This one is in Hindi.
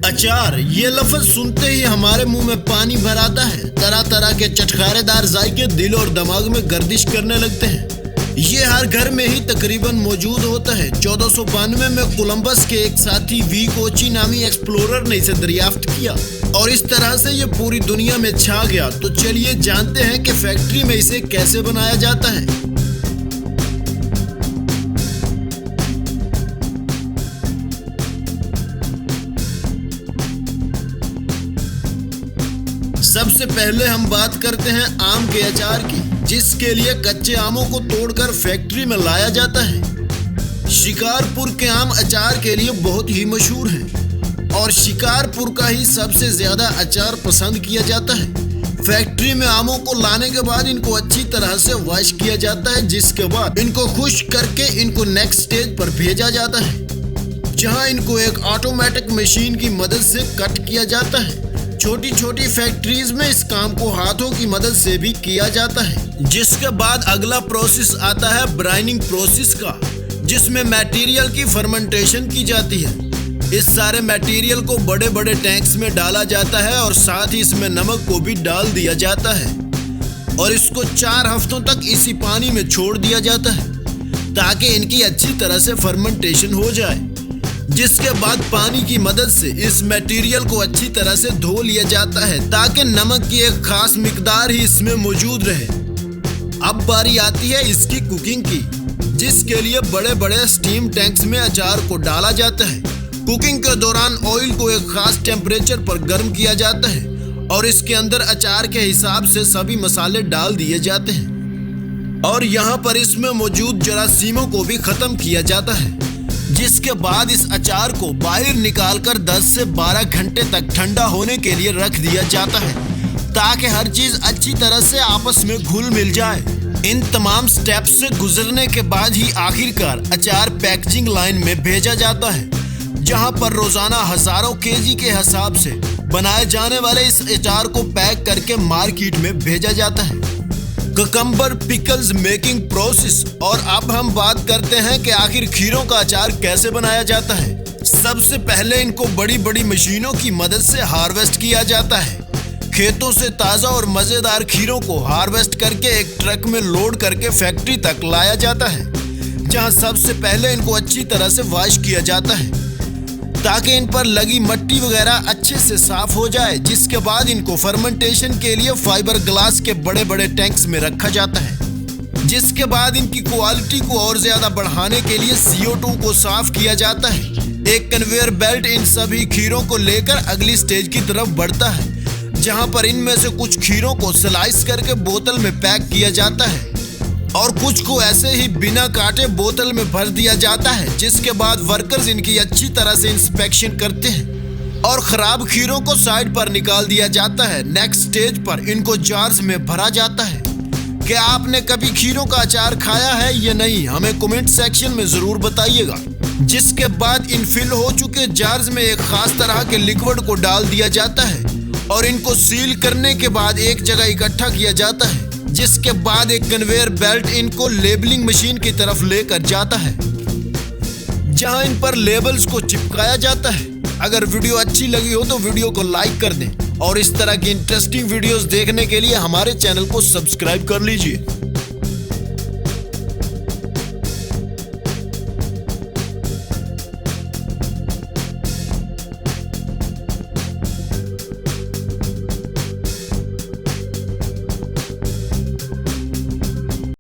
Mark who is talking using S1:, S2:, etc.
S1: अचार, ये लफ्ज सुनते ही हमारे मुंह में पानी भर आता है। तरह तरह के चटखारेदार जायके दिल और दिमाग में गर्दिश करने लगते हैं। ये हर घर में ही तकरीबन मौजूद होता है। 1492 में कोलंबस के एक साथी वी कोची नामी एक्सप्लोरर ने इसे दरियाफ्त किया और इस तरह से ये पूरी दुनिया में छा गया। तो चलिए जानते हैं कि फैक्ट्री में इसे कैसे बनाया जाता है। सबसे पहले हम बात करते हैं आम के अचार की, जिसके लिए कच्चे आमों को तोड़कर फैक्ट्री में लाया जाता है। शिकारपुर के आम अचार के लिए बहुत ही मशहूर हैं और शिकारपुर का ही सबसे ज्यादा अचार पसंद किया जाता है। फैक्ट्री में आमों को लाने के बाद इनको अच्छी तरह से वॉश किया जाता है, जिसके बाद इनको खुश्क करके इनको नेक्स्ट स्टेज पर भेजा जाता है, जहां इनको एक ऑटोमेटिक मशीन की मदद से कट किया जाता है। छोटी छोटी फैक्ट्रीज में इस काम को हाथों की मदद से भी किया जाता है। जिसके बाद अगला प्रोसेस आता है ब्राइनिंग प्रोसेस का, जिसमें मटेरियल की फर्मेंटेशन की जाती है। इस सारे मटेरियल को बड़े बड़े टैंक्स में डाला जाता है और साथ ही इसमें नमक को भी डाल दिया जाता है और इसको 4 हफ्तों तक इसी पानी में छोड़ दिया जाता है ताकि इनकी अच्छी तरह से फर्मेंटेशन हो जाए। जिसके बाद पानी की मदद से इस मटेरियल को अच्छी तरह से धो लिया जाता है ताकि नमक की एक खास मिकदार ही इसमें मौजूद रहे। अब बारी आती है इसकी कुकिंग की, जिसके लिए बड़े बड़े स्टीम टैंक्स में अचार को डाला जाता है। कुकिंग के दौरान ऑयल को एक खास टेम्परेचर पर गर्म किया जाता है और इसके अंदर अचार के हिसाब से सभी मसाले डाल दिए जाते हैं और यहाँ पर इसमें मौजूद जरासीमों को भी खत्म किया जाता है। जिसके बाद इस अचार को बाहर निकालकर 10 से 12 घंटे तक ठंडा होने के लिए रख दिया जाता है ताकि हर चीज अच्छी तरह से आपस में घुल मिल जाए। इन तमाम स्टेप्स से गुजरने के बाद ही आखिरकार अचार पैकेजिंग लाइन में भेजा जाता है, जहां पर रोजाना हजारों केजी के हिसाब से बनाए जाने वाले इस अचार को पैक करके मार्केट में भेजा जाता है। Cucumber pickles making process. और अब हम बात करते हैं कि आखिर खीरों का अचार कैसे बनाया जाता है। सबसे पहले इनको बड़ी बड़ी मशीनों की मदद से हार्वेस्ट किया जाता है। खेतों से ताज़ा और मज़ेदार खीरों को हार्वेस्ट करके एक ट्रक में लोड करके फैक्ट्री तक लाया जाता है, जहां सबसे पहले इनको अच्छी तरह से वॉश किया जाता है ताकि इन पर लगी मट्टी वगैरह अच्छे से साफ हो जाए। जिसके बाद इनको फर्मेंटेशन के लिए फाइबर ग्लास के बड़े बड़े टैंक्स में रखा जाता है। जिसके बाद इनकी क्वालिटी को और ज्यादा बढ़ाने के लिए CO2 को साफ किया जाता है। एक कन्वेयर बेल्ट इन सभी खीरों को लेकर अगली स्टेज की तरफ बढ़ता है, जहां पर इनमें से कुछ खीरों को स्लाइस करके बोतल में पैक किया जाता है और कुछ को ऐसे ही बिना काटे बोतल में भर दिया जाता है। जिसके बाद वर्कर्स इनकी अच्छी तरह से इंस्पेक्शन करते हैं और खराब खीरों को साइड पर निकाल दिया जाता है। नेक्स्ट स्टेज पर इनको जार्स में भरा जाता है। क्या आपने कभी खीरों का अचार खाया है या नहीं, हमें कमेंट सेक्शन में जरूर बताइएगा। जिसके बाद इन फिल हो चुके जार्स में एक खास तरह के लिक्विड को डाल दिया जाता है और इनको सील करने के बाद एक जगह इकट्ठा किया जाता है। जिसके बाद एक कन्वेयर बेल्ट इनको लेबलिंग मशीन की तरफ लेकर जाता है, जहां इन पर लेबल्स को चिपकाया जाता है। अगर वीडियो अच्छी लगी हो तो वीडियो को लाइक कर दें और इस तरह की इंटरेस्टिंग वीडियोस देखने के लिए हमारे चैनल को सब्सक्राइब कर लीजिए।